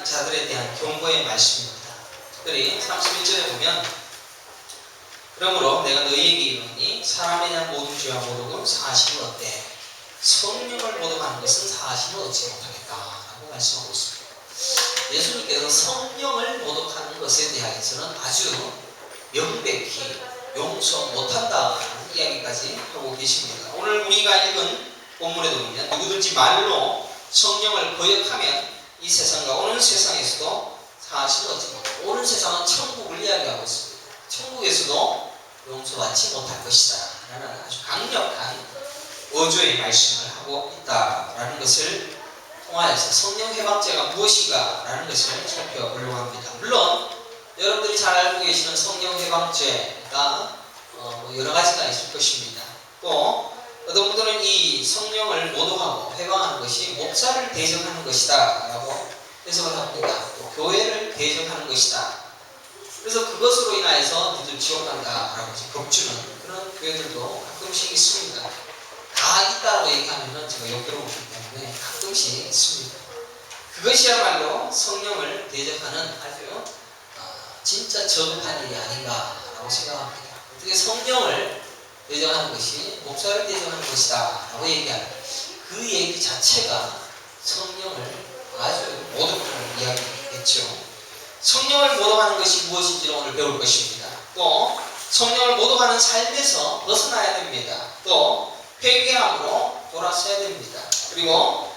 행하는 자들에 대한 경고의 말씀입니다. 특별히 31절에 보면 그러므로 내가 너희에게 이르노니 사람에 대한 모든 죄와 모독은 사하심을 얻되 성령을 모독하는 것은 사하심을 얻지 못하겠다 라고 말씀하고 있습니다. 예수님께서 성령을 모독하는 것에 대하여서는 아주 명백히 용서 못한다는 이야기까지 하고 계십니다. 오늘 우리가 읽은 본문에도 보면 누구든지 말로 성령을 거역하면 이 세상과 오는 세상에서도 사하심을 얻지 못하고, 오는 세상은 천국을 이야기하고 있습니다. 천국에서도 용서받지 못할 것이다 라는 아주 강력한 어조의 말씀을 하고 있다라는 것을 통하여서 성령 해방죄가 무엇인가 라는 것을 살펴보려고 합니다. 물론 여러분들이 잘 알고 계시는 성령 해방죄가 여러 가지가 있을 것입니다. 또 어떤 분들은 이 성령을 모독하고 해방하는 것이 목사를 대적하는 것이다 라고 해석을 합니다. 또 교회를 대적하는 것이다. 그래서 그것으로 인하여서 너희들 지옥 간다 라고 겁주는 그런 교회들도 가끔씩 있습니다. 다 있다고 얘기하면 제가 욕들어보기 때문에 가끔씩 있습니다. 그것이야말로 성령을 대적하는 아주 진짜 저급한 일이 아닌가라고 생각합니다. 어떻게 성령을 대적하는 것이 목사를 대적하는 것이다 라고 얘기하는 그 얘기 자체가 성령을 아주 모독하는 이야기겠죠. 성령을 모독하는 것이 무엇인지를 오늘 배울 것입니다. 또 성령을 모독하는 삶에서 벗어나야 됩니다. 또 회개함으로 돌아서야 됩니다. 그리고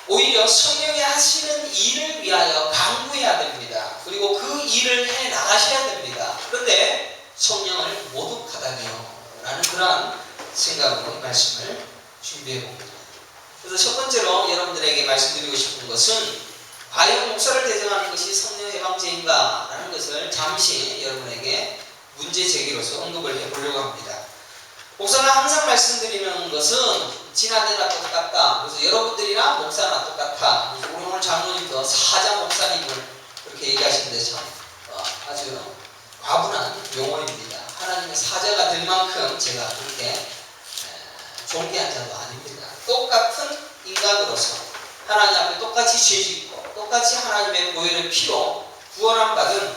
오히려 성령이 하시는 일을 위하여 강구해야 됩니다. 그리고 그 일을 해 나가셔야 됩니다. 그런데 성령을 모독하다니요 라는 그러한 생각으로 이 말씀을 준비해 봅니다. 그래서 첫 번째로 여러분들에게 말씀드리고 싶은 것은 과연 목사를 대적하는 것이 성령 해방죄인가 라는 것을 잠시 여러분에게 문제 제기로서 언급을 해보려고 합니다. 목사가 항상 말씀드리는 것은 지난해나 똑같다. 그래서 여러분들이나 목사나 똑같아. 그래서 우리 오늘 장로님도 사자 목사님을 그렇게 얘기하시는데 참 아주 과분한 용어입니다. 하나님의 사자가 될 만큼 제가 그렇게 존귀한 자도 아닙니다. 똑같은 인간으로서 하나님 앞에 똑같이 죄짓고 똑같이 하나님의 보혈의 피로 구원함 받은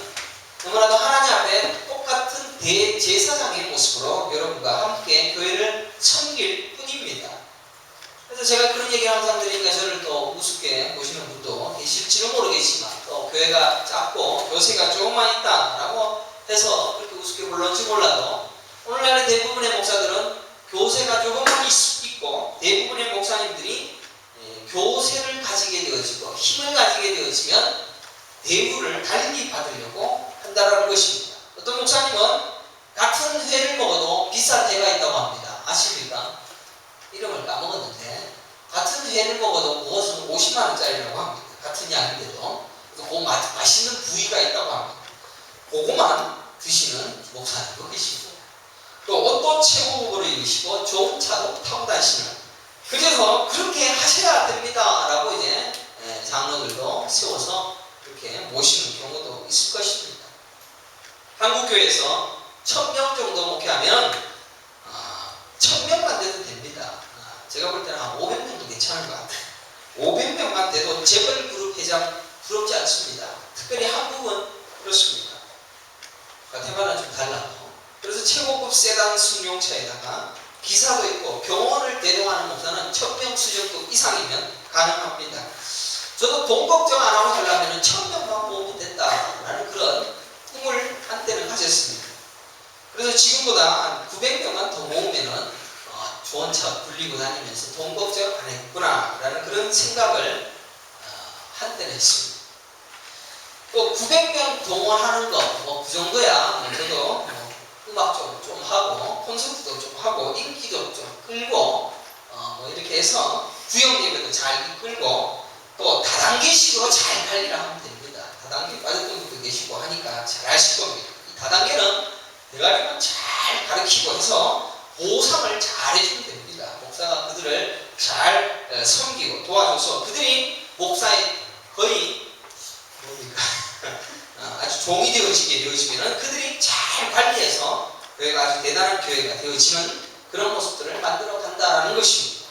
너무나도 하나님 앞에 똑같은 대제사장의 모습으로 여러분과 함께 교회를 섬길 뿐입니다. 그래서 제가 그런 얘기를 항상 드리니까 저를 또 우습게 보시는 분도 계실지는 모르겠지만 또 교회가 작고 교세가 조금만 있다라고 해서 그렇게 우습게 볼런지 몰라도 오늘날의 대부분의 목사들은 교세가 조금만 있고 대부분의 목사님들이 교세를 가지게 되어지고 힘을 가지게 되어지면 대우를 달리 받으려고 한다는 것입니다. 어떤 목사님은 같은 회를 먹어도 비싼 회가 있다고 합니다. 아십니까? 이름을 까먹었는데 같은 회를 먹어도 그것은 50만원짜리라고 합니다. 같은 양인데도 그 맛있는 부위가 있다고 합니다. 그것만 드시는 목사님도 계시고 또 옷도 최고급으로 입으시고 좋은 차도 타고 다니시는, 그래서 그렇게 하셔야 됩니다 라고 이제 장로들도 세워서 그렇게 모시는 경우도 있을 것입니다. 한국교회에서 1000명 정도 목회하면 1000명만 돼도 됩니다. 제가 볼 때는 한 500명도 괜찮은 것 같아요. 500명만 돼도 재벌 그룹 회장 부럽지 않습니다. 특별히 한국은 그렇습니다. 과테말라는 좀 달라요. 그래서 최고급 세단 승용차에다가 기사도 있고 병원을 대동하는 목사는 1000명 수준급 이상이면 가능합니다. 저도 돈 걱정 안 하고 살려면 1000명만 모으면 된다라는 그런 꿈을 한때는 가졌습니다. 그래서 지금보다 한 900명만 더 모으면은 좋은 차 굴리고 다니면서 돈 걱정 안 했구나 라는 그런 생각을 한때는 했습니다. 또 900명 동원하는 거 뭐 그 정도야 저도 음악 좀 하고 콘서트도 좀 하고 인기도 좀 끌고 뭐 이렇게 해서 구역 예배도 잘 이끌고 또 다단계식으로 잘 관리를 하면 됩니다. 다단계 빠졌던 분도 계시고 하니까 잘 아실 겁니다. 이 다단계는 대가리만 잘 가르치고 해서 보상을 잘 해주면 됩니다. 목사가 그들을 잘 섬기고 도와줘서 그들이 목사의 거의 뭡니까? 아주 종이 되어지게 되어지면 그들이 잘 관리해서 교회가 아주 대단한 교회가 되어지는 그런 모습들을 만들어 간다는 것입니다.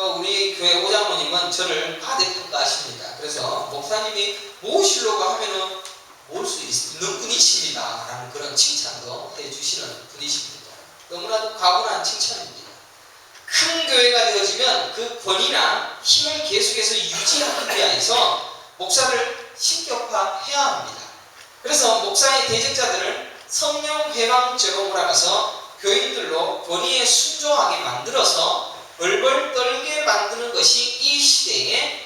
우리 교회 오장로님은 저를 과대평가하십니다. 그래서 목사님이 모시려고 하면은 올 수 있는 분이십니다 라는 그런 칭찬도 해주시는 분이십니다. 너무나도 과분한 칭찬입니다. 큰 교회가 되어지면 그 권위나 힘을 계속해서 유지하기 위해서 목사를 신격화해야 합니다. 그래서 목사의 대적자들을 성령 회방죄로 몰아가서 교인들로 권위에 순종하게 만들어서 벌벌 떨게 만드는 것이 이 시대에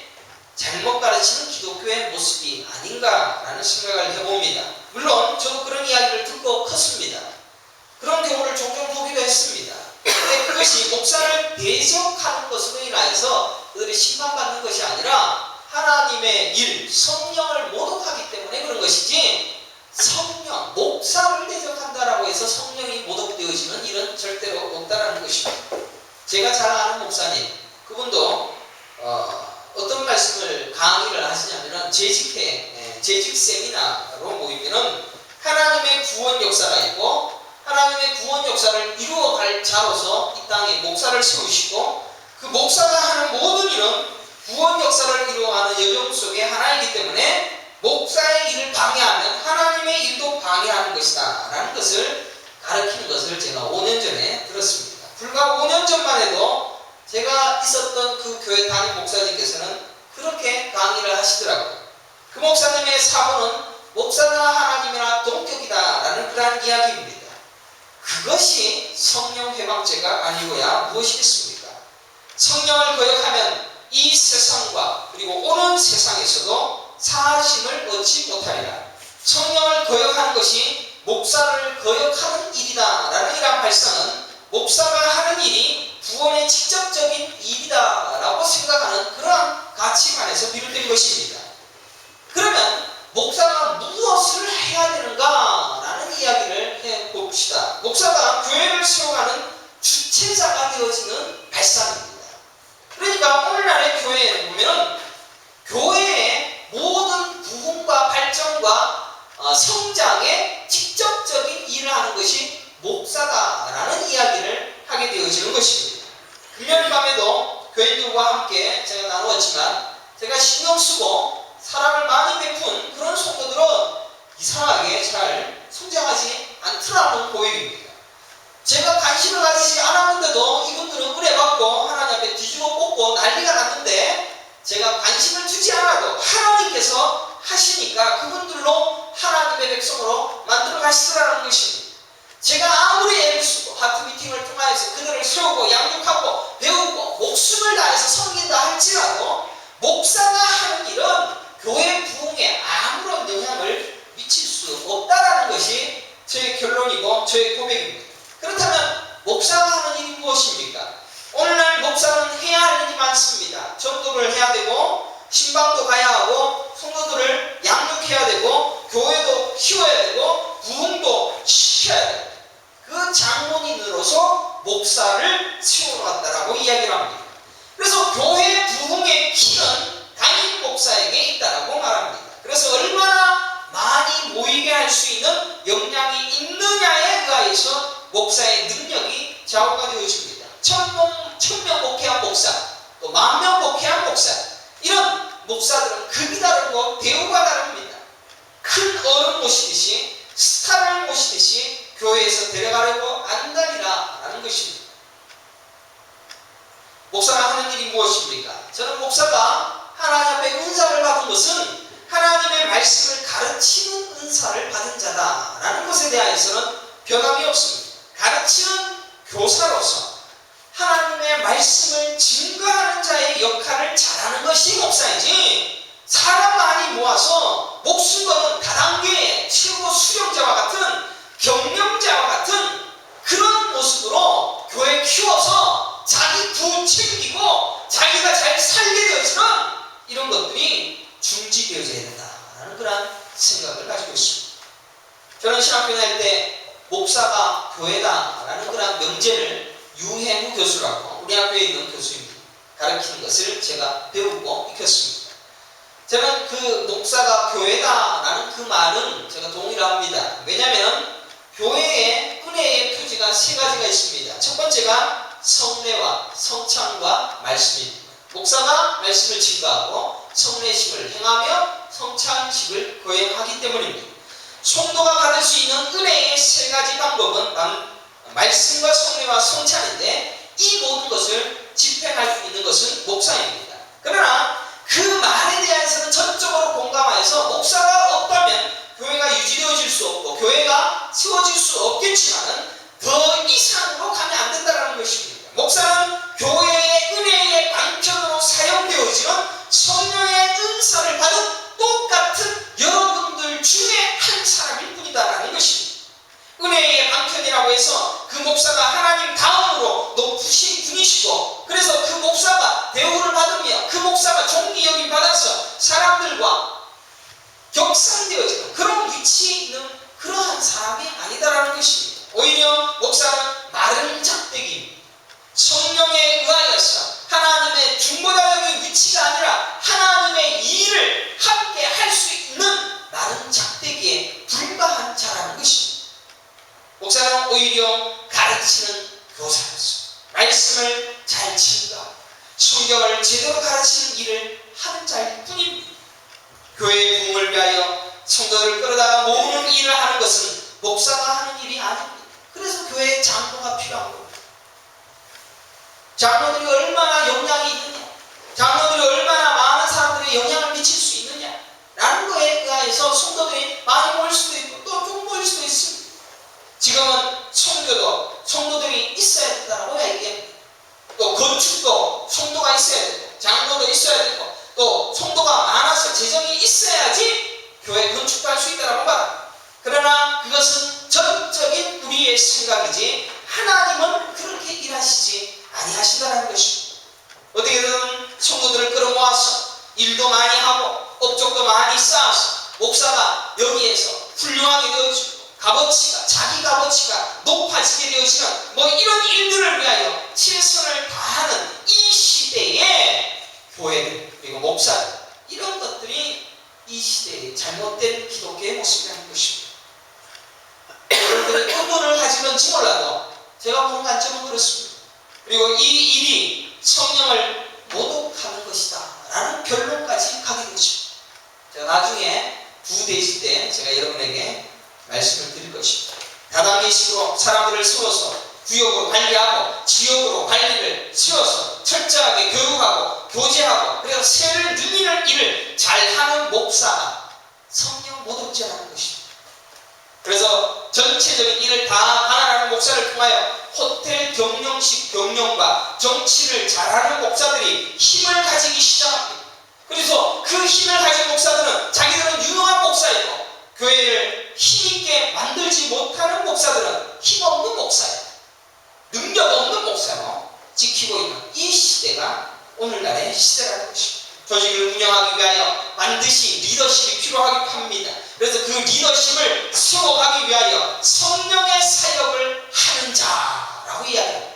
잘못 가르치는 기독교의 모습이 아닌가라는 생각을 해봅니다. 물론 저도 그런 이야기를 듣고 컸습니다. 그런 경우를 종종 보기도 했습니다. 그런데 그것이 목사를 대적하는 것으로 인하여서 그들이 심판받는 것이 아니라 하나님의 일, 성령을 모독하기 때문에 그런 것이지, 성령, 목사를 대적한다라고 해서 성령이 모독되어지는 일은 절대로 없다라는 것입니다. 제가 잘 아는 목사님, 그분도 어떤 말씀을 강의를 하시냐면은 재직 세미나로 모이면은 하나님의 구원 역사가 있고 하나님의 구원 역사를 이루어갈 자로서 이 땅에 목사를 세우시고 그 목사가 하는 모든 일은 구원 역사를 이루어가는 여정 속의 하나이기 때문에 목사의 일을 방해하면 하나님의 일도 방해하는 것이다 라는 것을 가르치는 것을 제가 5년 전에 들었습니다. 불과 5년 전만 해도 제가 있었던 그 교회 담임 목사님께서는 그렇게 강의를 하시더라고요. 그 목사님의 사고는 목사나 하나님이나 동격이다 라는 그러한 이야기입니다. 그것이 성령 회방죄가 아니고야 무엇이겠습니까? 성령을 거역하면 이 세상과 그리고 오는 세상에서도 사하심을 얻지 못하리라. 성령을 거역하는 것이 목사를 거역하는 일이다 라는 이러한 발상은 목사가 하는 일이 구원의 직접적인 일이다 라고 생각하는 그러한 가치관에서 비롯된 것입니다. 그러면 목사가 무엇을 해야 되는가 라는 이야기를 해봅시다. 목사가 교회를 세워가는 주체자가 되어지는 발상입니다. 그러니까 오늘날의 교회에 보면 교회의 모든 부흥과 발전과 성장에 직접적인 일을 하는 것이 목사다라는 이야기를 하게 되어지는 것입니다. 금요일 밤에도 교인들과 함께 제가 나누었지만 제가 신경 쓰고 사랑을 많이 베푼 그런 성도들은 이상하게 잘 성장하지 않더라는 고백입니다. 제가 관심을 가지지 않았는데도 이분들은 은혜받고 하나님 앞에 뒤집어 꽂고 난리가 났는데 제가 관심을 주지 않아도 하나님께서 하시니까 그분들로 하나님의 백성으로 만들어 가시더라는 것입니다. 제가 아무리 애를 쓰고 하트 미팅을 통하여서 그들을 세우고 양육하고 배우고 목숨을 다해서 섬긴다 할지라도 목사가 하는 일은 교회 부흥에 아무런 영향을 미칠 수 없다라는 것이 저의 결론이고 저의 고백입니다. 그렇다면 목사가 하는 일이 무엇입니까? 오늘날 목사는 해야 할 일이 많습니다. 전도를 해야 되고 신방도 가야 하고 성도들을 양육해야 되고 교회도 키워야 되고 부흥도 시켜야 되고 그 장본인으로서 목사를 세워놨다라고 이야기를 합니다. 그래서 교회 부흥의 키는 담임 목사에게 있다라고 말합니다. 그래서 얼마나 많이 모이게 할 수 있는 역량이 있느냐에 의해서 목사의 능력이 좌우가 되어집니다. 1000명 목회한 목사, 또 10,000명 목회한 목사, 이런 목사들은 급이 다르고 대우가 다릅니다. 큰 어른 모시듯이 스타를 모시듯이 교회에서 데려가려고 안다니라 라는 것입니다. 목사가 하는 일이 무엇입니까? 저는 목사가 하나님 앞에 은사를 받은 것은 하나님의 말씀을 가르치는 은사를 받은 자다라는 것에 대해서는 변함이 없습니다. 가르치는 교사로서 하나님의 말씀을 증거하는 자의 역할을 잘하는 것이 목사이지, 사람 많이 모아서 목숨 거는 다단계의 최고 수령자와 같은 경영자와 같은 그런 모습으로 교회 키워서 자기 부 챙기고 자기가 잘 살게 되어지는 이런 것들이 중지되어져야 된다라는 그런 생각을 가지고 있습니다. 저는 신학교 다닐 때 목사가 교회다라는 그런 명제를 유해무 교수라고 우리 학교에 있는 교수입니다. 가르치는 것을 제가 배우고 익혔습니다. 저는 그 목사가 교회다라는 그 말은 제가 동의를 합니다. 왜냐하면 교회에 은혜의 표지가 세 가지가 있습니다. 첫 번째가 성례와 성찬과 말씀입니다. 목사가 말씀을 증거하고 성례식을 행하며 성찬식을 거행하기 때문입니다. 성도가 받을 수 있는 은혜의 세 가지 방법은 말씀과 성례와 성찬인데 이 모든 것을 집행할 수 있는 것은 목사입니다. 그러나 그 말에 대해서는 전적으로 공감하여서 목사가 없다면 교회가 유지되어질 수 없고 교회가 세워질 수 없겠지만 더 이상으로 가면 안 된다는 것입니다. 목사는 교회의 은혜의 방편으로 사용되어지는 성령의 은사를 받은 똑같은 여러분들 중에 한 사람일 뿐이다라는 것입니다. 은혜의 방편이라고 해서 그 목사가 하나님 다음으로 높으신 분이시고 그래서 그 목사가 대우를 받으며 그 목사가 존귀여김 받아서 사람들과 격상되어지는 그런 위치에 있는 그러한 사람이 아니다라는 것입니다. 오히려 목사는 마른 작대기입니다. 성령에 의하여서 하나님의 중보자적인 위치가 아니라 하나님의 일을 함께 할 수 있는 마른 작대기에 불과한 자라는 것입니다. 목사는 오히려 가르치는 교사로서 말씀을 잘 증거하고 성경을 제대로 가르치는 일을 하는 자일 뿐입니다. 교회의 부흥을 위하여 성도들을 끌어다가 모으는 일을 하는 것은 목사가 하는 일이 아닙니다. 그래서 교회에 장로가 필요한 겁니다. 장로들이 얼마나 영향이 있느냐, 장로들이 얼마나 많은 사람들의 영향을 미칠 수 있느냐 라는 거에 의해서 성도들이 많이 모일 수도 있고 또 좀 모일 수도 있습니다. 지금은 성도들이 있어야 된다고 얘기합니다. 또 건축도 성도가 있어야 되고 장로도 있어야 되고 또 성도가 많아서 재정이 있어야지 교회 건축할 수 있다고 말합니다. 그러나 그것은 전적인 우리의 생각이지 하나님은 그렇게 일하시지 아니하신다는 것입니다. 어떻게든 성도들을 끌어모아서 일도 많이 하고 업적도 많이 쌓아서 목사가 여기에서 훌륭하게 되어지고 자기 값어치가 높아지게 되어지는 이런 일들을 위하여 최선을 다하는 이 시대에 교회들 그리고 목사들 이런 것들이 이 시대의 잘못된 기독교의 모습이라는 것입니다. 여러분들이 의문을 가지는지 몰라도 제가 보는 관점은 그렇습니다. 그리고 이 일이 성령을 모독하는 것이다 라는 결론까지 가게 되십니다. 제가 나중에 부대실 때 제가 여러분에게 말씀을 드릴 것입니다. 다단계식으로 사람들을 세워서 구역으로 관리하고 지역으로 관리를 세워서 철저하게 교육하고 교제하고 그래서 세를 누리는 일을 잘하는 목사가 성령 모독죄라는 것입니다. 그래서 전체적인 일을 다 관할하는 목사를 통하여 호텔 경영식 경영과 정치를 잘하는 목사들이 힘을 가지기 시작합니다. 그래서 그 힘을 가진 목사들은 자기들은 유능한 목사이고 교회를 힘있게 만들지 못하는 목사들은 힘없는 목사예요. 능력 없는 목사로 지키고 있는 이 시대가 오늘날의 시대라는 것입니다. 조직을 운영하기 위하여 반드시 리더십이 필요하기 합니다. 그래서 그 리더십을 세워가기 위하여 성령의 사역을 하는 자라고 이야기합니다.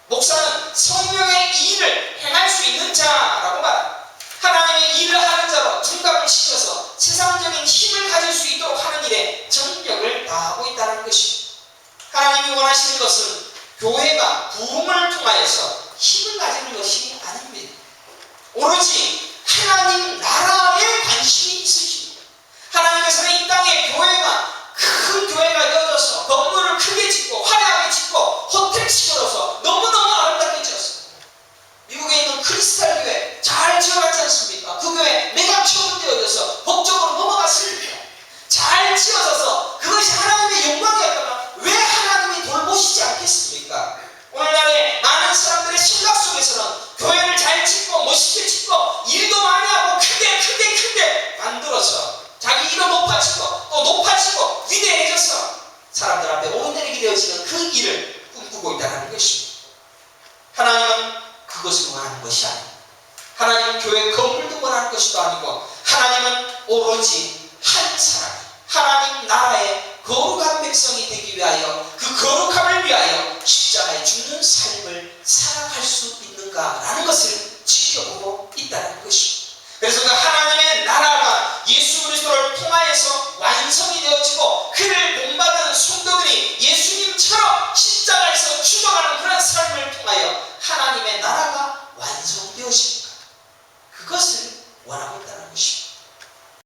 목사는 성령의 일을 행할 수 있는 자라고 말합니다. 하나님의 일을 하는 자로 둔갑을 시켜서 세상적인 힘을 가질 수 있도록 하는 일에 전력을 다하고 있다는 것입니다. 하나님이 원하시는 것은 교회가 부흥을 통하여서 힘을 가지는 것이 아닙니다. 오로지 하나님 나라에 관심이 있으십니다. 하나님께서는 이 땅에 큰 교회가 이어져서 건물을 크게 짓고 화려하게 짓고 호텔식으로서 너무너무 아름답게 지었습니다. 미국에 있는 크리스탈 교회 잘 지어놨지 않습니까? 그 교회 매각 처분되어져서 법적으로 넘어갔습니다. 잘 지어져서 그것이 하나님의 영광이었다면 왜 하나님이 돌보시지 않겠습니까? 오늘날에 많은 사람들의 생각 속에서는 교회를 잘 짓고 멋있게 짓고 일도 많이 하고 크게 만들어서 자기 이름 높아지고 또 높아지고 위대해져서 사람들 앞에 오르내리게 되어지는 그 일을 꿈꾸고 있다는 것입니다. 하나님은 그것을 원하는 것이 아닙니다. 하나님은 교회 건물도 원하는 것도 아니고 하나님은 오로지 한 사람 하나님 나라의 거룩한 백성이 되기 위하여 그 거룩함을 위하여 십자가에 죽는 삶을 살아갈 수 있는가라는 것을